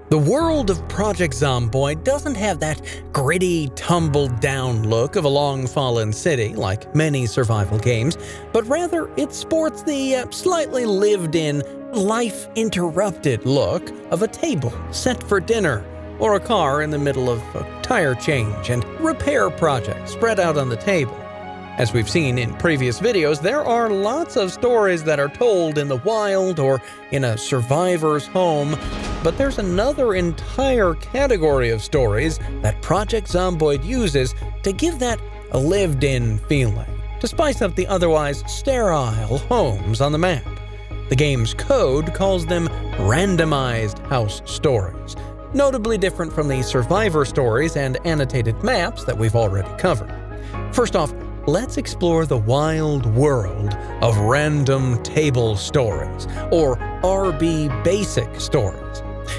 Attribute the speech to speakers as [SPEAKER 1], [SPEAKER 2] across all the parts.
[SPEAKER 1] The world of Project Zomboid doesn't have that gritty, tumbled-down look of a long-fallen city like many survival games, but rather it sports the slightly lived-in, life-interrupted look of a table set for dinner, or a car in the middle of a tire change and repair project spread out on the table. As we've seen in previous videos, there are lots of stories that are told in the wild or in a survivor's home, but there's another entire category of stories that Project Zomboid uses to give that a lived-in feeling, to spice up the otherwise sterile homes on the map. The game's code calls them randomized house stories, notably different from the survivor stories and annotated maps that we've already covered. First off, let's explore the wild world of random table stories, or RB basic stories.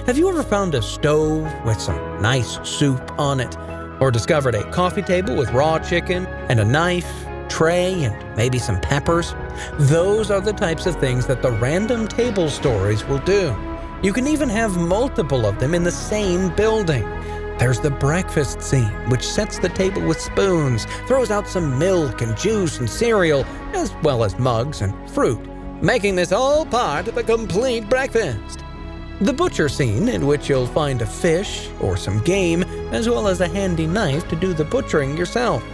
[SPEAKER 1] Have you ever found a stove with some nice soup on it? Or discovered a coffee table with raw chicken and a knife, tray, and maybe some peppers? Those are the types of things that the random table stories will do. You can even have multiple of them in the same building. There's the breakfast scene, which sets the table with spoons, throws out some milk and juice and cereal, as well as mugs and fruit, making this all part of a complete breakfast. The butcher scene, in which you'll find a fish or some game, as well as a handy knife to do the butchering yourself.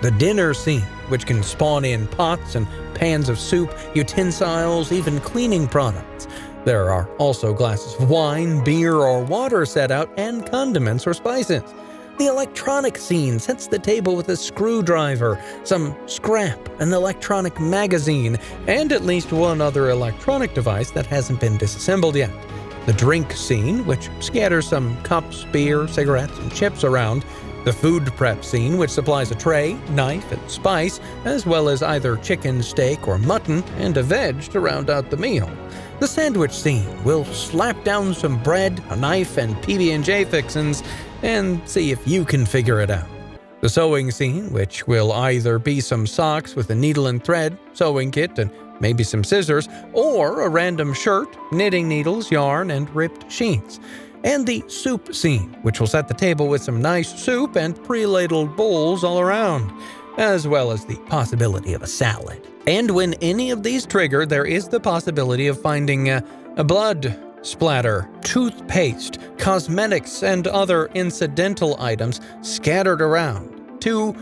[SPEAKER 1] The dinner scene, which can spawn in pots and pans of soup, utensils, even cleaning products. There are also glasses of wine, beer, or water set out, and condiments or spices. The electronic scene sets the table with a screwdriver, some scrap, an electronic magazine, and at least one other electronic device that hasn't been disassembled yet. The drink scene, which scatters some cups, beer, cigarettes, and chips around. The food prep scene, which supplies a tray, knife, and spice, as well as either chicken, steak, or mutton, and a veg to round out the meal. The sandwich scene will slap down some bread, a knife, and PB&J fixins, and see if you can figure it out. The sewing scene, which will either be some socks with a needle and thread, sewing kit, and maybe some scissors, or a random shirt, knitting needles, yarn, and ripped sheets. And the soup scene, which will set the table with some nice soup and pre-ladled bowls all around, as well as the possibility of a salad. And when any of these trigger, there is the possibility of finding a blood splatter, toothpaste, cosmetics, and other incidental items scattered around to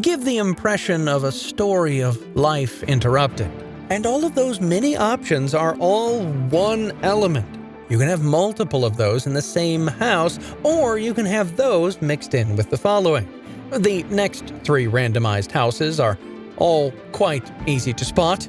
[SPEAKER 1] give the impression of a story of life interrupted. And all of those many options are all one element. You can have multiple of those in the same house, or you can have those mixed in with the following. The next three randomized houses are all quite easy to spot,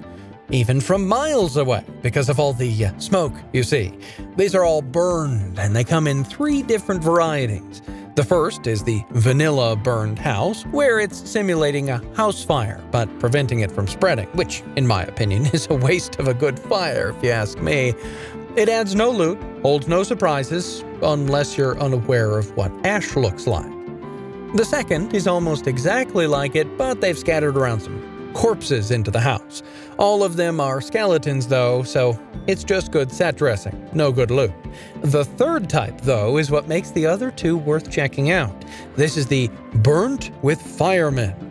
[SPEAKER 1] even from miles away, because of all the smoke you see. These are all burned, and they come in three different varieties. The first is the vanilla burned house, where it's simulating a house fire, but preventing it from spreading, which, in my opinion, is a waste of a good fire, if you ask me. It adds no loot, holds no surprises, unless you're unaware of what ash looks like. The second is almost exactly like it, but they've scattered around some corpses into the house. All of them are skeletons though, so it's just good set dressing, no good loot. The third type though is what makes the other two worth checking out. This is the burnt with firemen.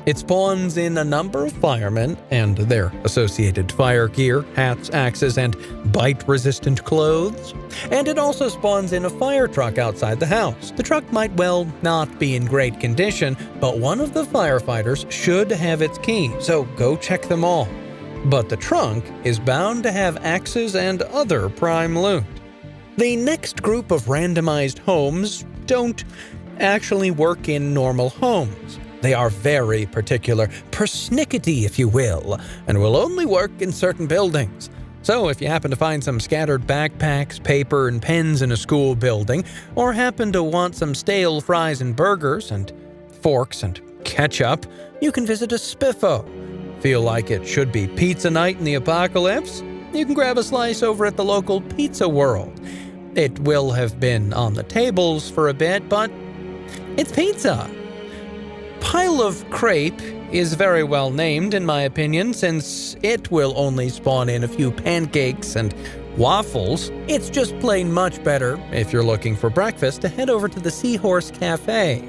[SPEAKER 1] It spawns in a number of firemen and their associated fire gear, hats, axes, and bite-resistant clothes. And it also spawns in a fire truck outside the house. The truck might well not be in great condition, but one of the firefighters should have its key, so go check them all. But the trunk is bound to have axes and other prime loot. The next group of randomized homes don't actually work in normal homes. They are very particular, persnickety if you will, and will only work in certain buildings. So if you happen to find some scattered backpacks, paper, and pens in a school building, or happen to want some stale fries and burgers, and forks and ketchup, you can visit a spiffo. Feel like it should be pizza night in the apocalypse? You can grab a slice over at the local Pizza World. It will have been on the tables for a bit, but it's pizza. Pile of Crepe is very well named in my opinion, since it will only spawn in a few pancakes and waffles. It's just plain much better, if you're looking for breakfast, to head over to the Seahorse Cafe.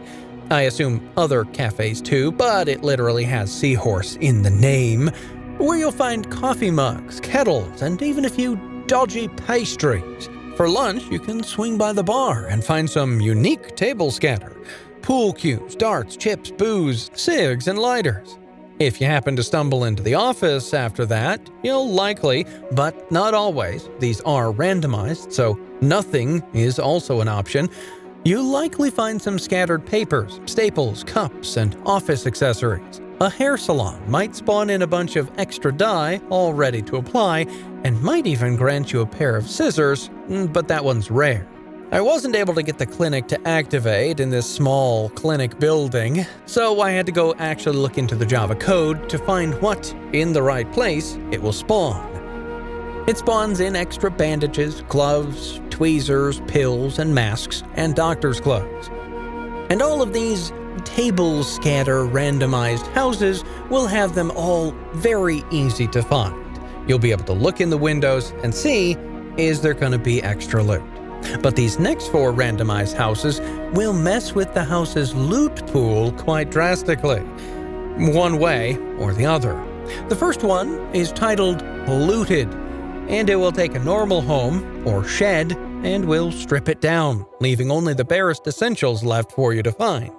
[SPEAKER 1] I assume other cafes too, but it literally has Seahorse in the name, where you'll find coffee mugs, kettles, and even a few dodgy pastries. For lunch, you can swing by the bar and find some unique table scatter, pool cues, darts, chips, booze, cigs, and lighters. If you happen to stumble into the office after that, you'll likely, but not always, these are randomized, so nothing is also an option, you'll likely find some scattered papers, staples, cups, and office accessories. A hair salon might spawn in a bunch of extra dye all ready to apply, and might even grant you a pair of scissors, but that one's rare. I wasn't able to get the clinic to activate in this small clinic building, so I had to go actually look into the Java code to find what, in the right place, it will spawn. It spawns in extra bandages, gloves, tweezers, pills, and masks, and doctor's clothes. And all of these table scatter randomized houses will have them all very easy to find. You'll be able to look in the windows and see, is there going to be extra loot? But these next 4 randomized houses will mess with the house's loot pool quite drastically, one way or the other. The first one is titled Looted, and it will take a normal home or shed and will strip it down, leaving only the barest essentials left for you to find.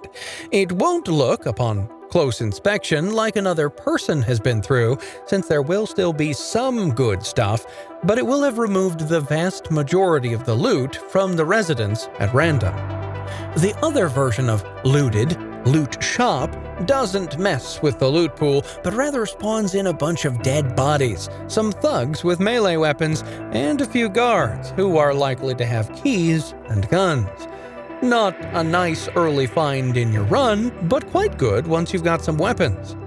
[SPEAKER 1] It won't look, upon close inspection, like another person has been through, since there will still be some good stuff, but it will have removed the vast majority of the loot from the residents at random. The other version of Looted, Loot Shop, doesn't mess with the loot pool, but rather spawns in a bunch of dead bodies, some thugs with melee weapons, and a few guards who are likely to have keys and guns. Not a nice early find in your run, but quite good once you've got some weapons.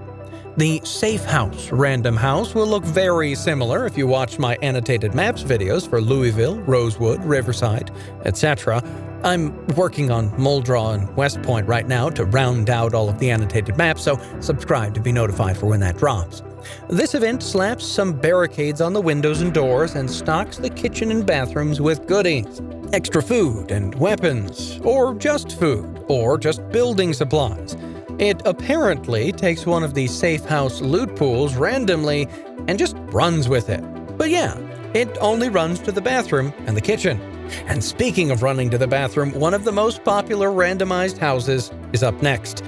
[SPEAKER 1] The Safe House random house will look very similar if you watch my annotated maps videos for Louisville, Rosewood, Riverside, etc. I'm working on Muldraw and West Point right now to round out all of the annotated maps, so subscribe to be notified for when that drops. This event slaps some barricades on the windows and doors and stocks the kitchen and bathrooms with goodies. Extra food and weapons, or just food, or just building supplies. It apparently takes one of the Safe House loot pools randomly and just runs with it. But yeah, it only runs to the bathroom and the kitchen. And speaking of running to the bathroom, one of the most popular randomized houses is up next.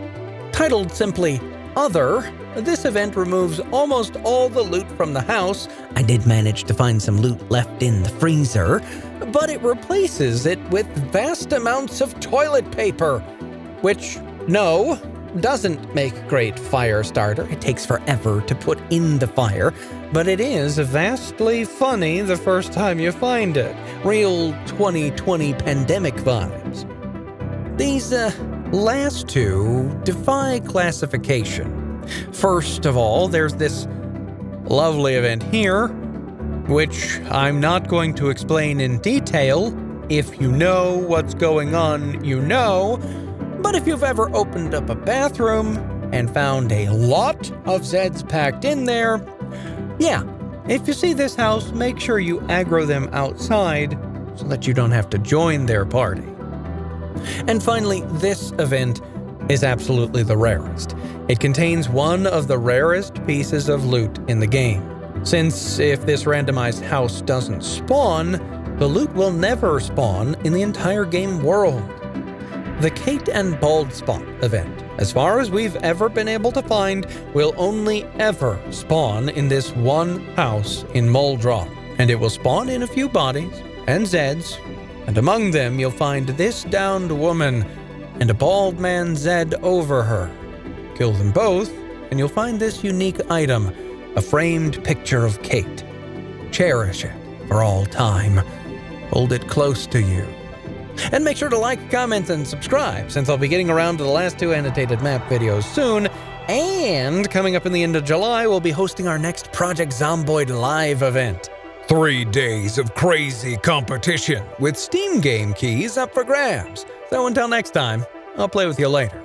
[SPEAKER 1] Titled simply Other, this event removes almost all the loot from the house. I did manage to find some loot left in the freezer, but it replaces it with vast amounts of toilet paper, which, no, doesn't make great fire starter. It takes forever to put in the fire, but it is vastly funny the first time you find it. Real 2020 pandemic vibes. These last 2 defy classification. First of all, there's this lovely event here, which I'm not going to explain in detail. If you know what's going on, you know. But if you've ever opened up a bathroom and found a lot of Zeds packed in there, yeah, if you see this house, make sure you aggro them outside so that you don't have to join their party. And finally, this event is absolutely the rarest. It contains one of the rarest pieces of loot in the game. Since if this randomized house doesn't spawn, the loot will never spawn in the entire game world. The Kate and Bald Spot event, as far as we've ever been able to find, will only ever spawn in this one house in Muldraw, and it will spawn in a few bodies and Zeds, and among them you'll find this downed woman and a bald man Zed over her. Kill them both, and you'll find this unique item, a framed picture of Kate. Cherish it for all time. Hold it close to you. And make sure to like, comment, and subscribe, since I'll be getting around to the last 2 annotated map videos soon. And coming up in the end of July, we'll be hosting our next Project Zomboid live event. 3 days of crazy competition with Steam game keys up for grabs. So until next time, I'll play with you later.